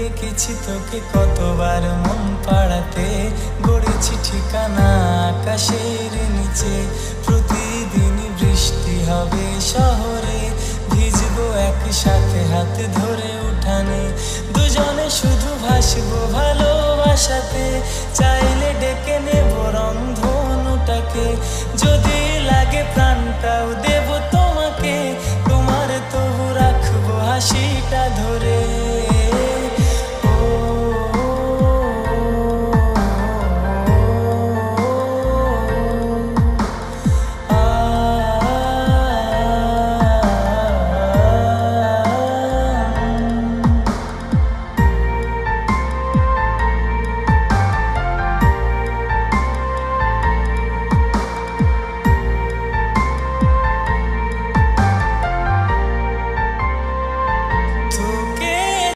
ডেকেছি তোকে কতবার মন পাড়াতে, গড়েছি ঠিকানা আকাশের নিচে। প্রতিদিনই বৃষ্টি হবে শহরে, ভিজবো একসাথে হাত ধরে উঠানে। দুজনে শুধু ভাসবো ভালোবাসাতে, চাইলে ডেকে নেব রংধনুটাকে। যদি লাগে প্রাণটাও